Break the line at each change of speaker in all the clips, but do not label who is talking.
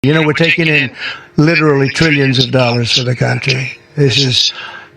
We're taking in literally trillions of dollars for the country. This is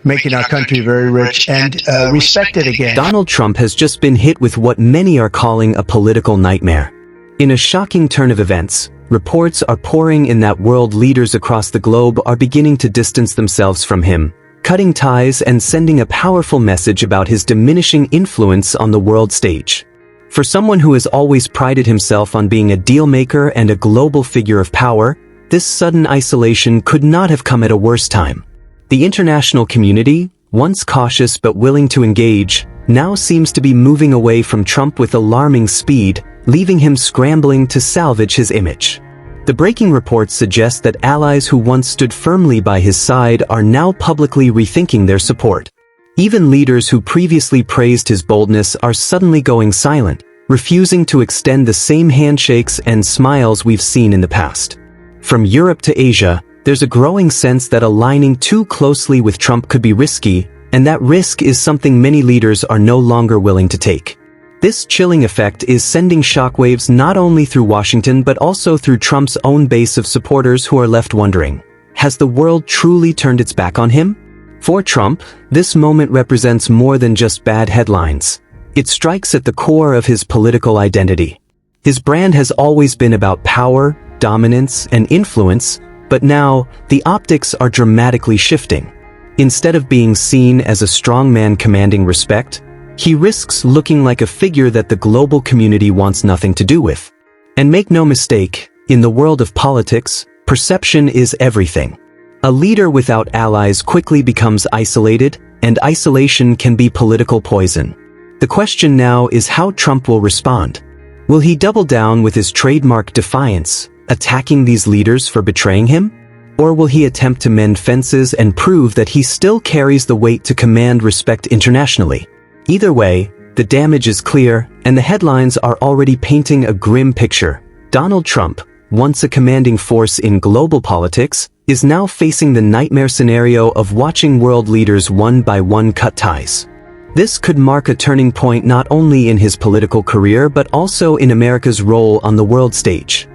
making our country very rich and respected again.
Donald Trump has just been hit with what many are calling a political nightmare. In a shocking turn of events, reports are pouring in that world leaders across the globe are beginning to distance themselves from him, cutting ties and sending a powerful message about his diminishing influence on the world stage. For someone who has always prided himself on being a deal-maker and a global figure of power, this sudden isolation could not have come at a worse time. The international community, once cautious but willing to engage, now seems to be moving away from Trump with alarming speed, leaving him scrambling to salvage his image. The breaking reports suggest that allies who once stood firmly by his side are now publicly rethinking their support. Even leaders who previously praised his boldness are suddenly going silent, refusing to extend the same handshakes and smiles we've seen in the past. From Europe to Asia, there's a growing sense that aligning too closely with Trump could be risky, and that risk is something many leaders are no longer willing to take. This chilling effect is sending shockwaves not only through Washington but also through Trump's own base of supporters who are left wondering, has the world truly turned its back on him? For Trump, this moment represents more than just bad headlines. It strikes at the core of his political identity. His brand has always been about power, dominance, and influence, but now, the optics are dramatically shifting. Instead of being seen as a strong man commanding respect, he risks looking like a figure that the global community wants nothing to do with. And make no mistake, in the world of politics, perception is everything. A leader without allies quickly becomes isolated, and isolation can be political poison. The question now is how Trump will respond. Will he double down with his trademark defiance, attacking these leaders for betraying him? Or will he attempt to mend fences and prove that he still carries the weight to command respect internationally? Either way, the damage is clear, and the headlines are already painting a grim picture. Donald Trump, once a commanding force in global politics, is now facing the nightmare scenario of watching world leaders one by one cut ties. This could mark a turning point not only in his political career but also in America's role on the world stage.